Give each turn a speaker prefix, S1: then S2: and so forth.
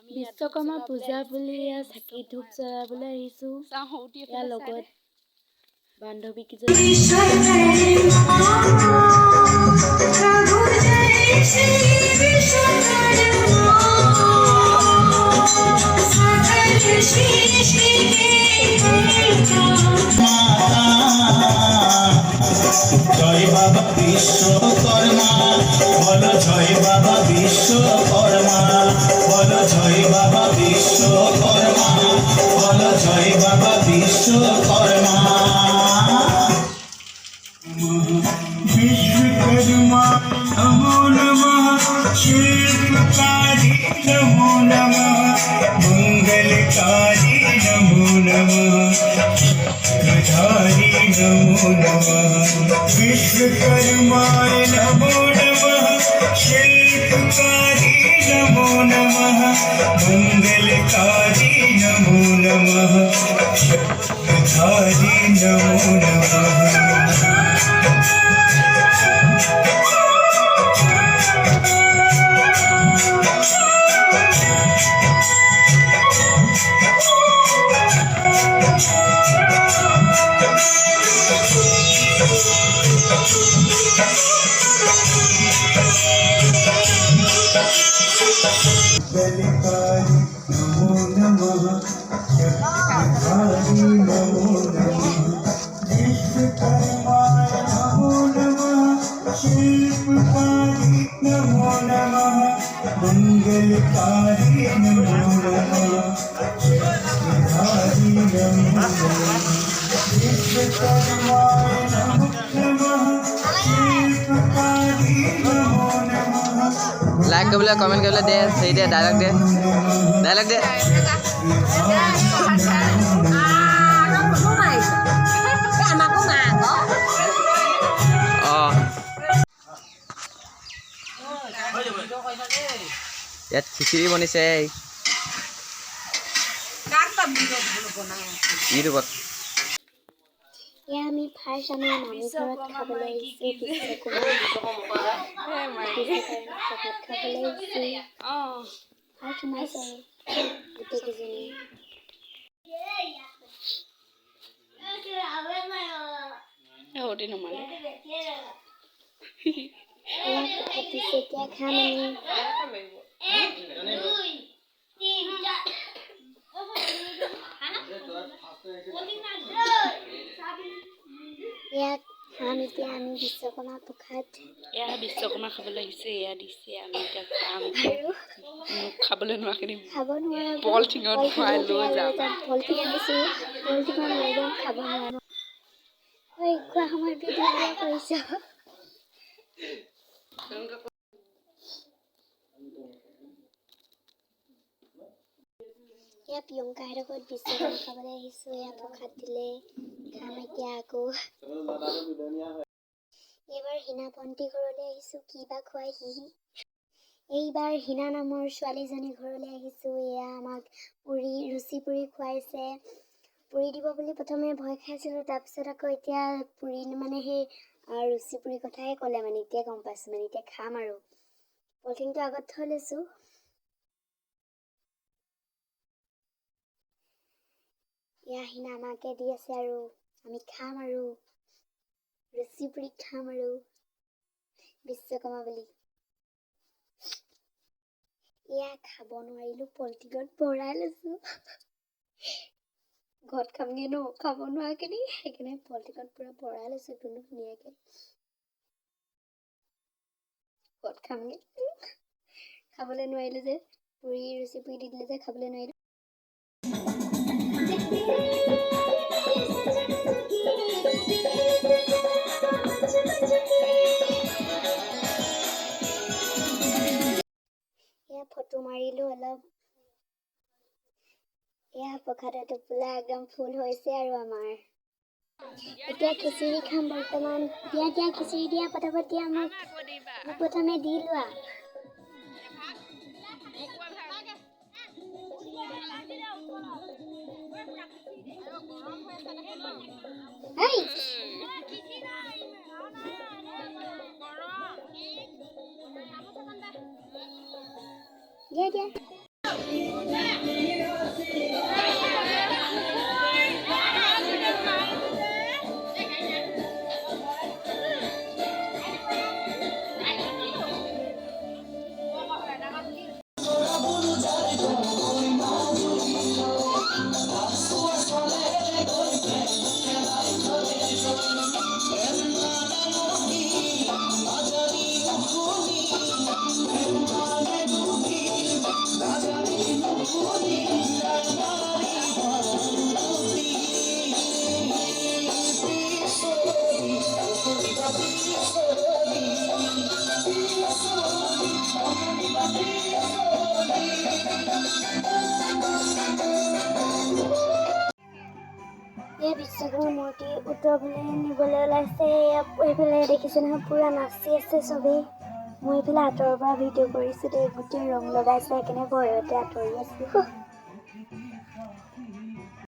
S1: বিশ্বকৰ্মা পূজা বুলি চাকি ধূপ জ্বলাবলৈ আহিছোঁ। ইয়াৰ লগত বান্ধৱী কিজনী
S2: জয় বাবা বিশ্বকর্মা বলো জয় বাবা বিশ্বকর্মা বলো জয় বাবা বিশ্বকর্মা বলো জয় বাবা বিশ্বকর্মা विश्वकर्मा नमो नमः शिल्पकारी नमो नमः मंगलकारी नमो नमः चक्रधारी नमो नमः विश्वकर्माय नमो नमः शिल्पकारी नमो नमः मंगलकारी नमो नमः चक्रधारी नमो नमः बलिकारी नमो नमः चक्रधारी नमो नमः विश्वकर्माय नमो नमः शिल्पकारी नमो नमः मंगलकारी नमो नमः चक्रधारी नमो नमः विश्वकर्माय नमो नमः शिल्पकारी नमो नमः
S3: लाइक कर बोले कमेंट कर बोले दे सही दे डायलॉग दे ইয়াত খিচিৰি বনিছে ইউটিউবত
S1: আমি ফাৰ্ষ্ট আমাৰ মামী ঘৰত খাবলৈ আহিছোঁ। বিশ্বকৰ্মা খাবলৈ আহিছোঁ। ফাৰ্ষ্ট সোমাইছে গোটেইকেইজনী। এতিয়া খাম আমি। ইয়াত খাম এতিয়া আমি বিশ্বকৰ্মা প্ৰসাদ। এয়া বিশ্বকৰ্মা খাবলৈ আহিছে। এয়া দিছে আমি এতিয়া খাম আৰু খাবলৈ নোৱাৰি খাব নোৱাৰা পলিথিনত ভৰাই লৈ যাম। পলিথিন আনিছোঁ পলিথিনত লৈ যাম খাব নোৱাৰোঁ। ঐ খোৱা সময়ত ভিডিঅ' কৰিছ। এয়া প্ৰিয়ংকাহঁতৰ ঘৰত বিশ্বকৰ্মা খাবলৈ আহিছোঁ। এয়া প্ৰসাদ দিলে খাম এতিয়া আকৌ। এইবাৰ হীনা ভণ্টি ঘৰলৈ আহিছোঁ। কি বা খুৱাই হিহি। এইবাৰ হীনা নামৰ ছোৱালীজনীৰ ঘৰলৈ আহিছোঁ। এয়া আমাক লুচি পুৰি খুৱাইছে। পুৰি দিব বুলি প্ৰথমে ভয় খাইছিলোঁ, তাৰপিছত আকৌ এতিয়া পুৰি মানে সেই লুচি পুৰি কথাই ক'লে মানে এতিয়া গম পাইছোঁ মানে এতিয়া খাম আৰু। পলিথিনটো আগত থৈ লৈছোঁ। এয়া হীনা আমাকে দি আছে আৰু আমি খাম আৰু লুচি পুৰি খাম আৰু বিশ্বকৰ্মা বুলি। এয়া খাব নোৱাৰিলোঁ পলিথিনত ভৰাই লৈছোঁ। ঘৰত খামগে ন খাব নোৱাৰাখিনি সেইকাৰণে পলিথিনত পূৰা ভৰাই লৈছোঁ ধুনীয়াকৈ। ঘৰত খামগে খাবলৈ নোৱাৰিলোঁ যে লুচি পুৰি দি দিলে যে খাবলৈ নোৱাৰিলোঁ। এয়া ফটো মাৰিলোঁ অলপ। এয়া প্ৰসাদৰ টোপোলা একদম ফুল হৈছে আৰু আমাৰ। এতিয়া খিচিৰি খাম বৰ্তমান। দিয়া খিচিৰি দিয়া পটাপট দিয়া মোক প্ৰথমে দি লোৱা। দিয়া কৃষ্ণৰ মূৰ্তি উত্তৰফালে নিবলৈ ওলাইছে। এইফালে দেখিছে নহয় পুৰা নাচি আছে চবেই। মই এইফালে আঁতৰৰ পৰা ভিডিঅ' কৰিছোঁ দেই, গোটেই ৰং লগাইছে সেইকাৰণে ভয়তে আঁতৰি আছোঁ।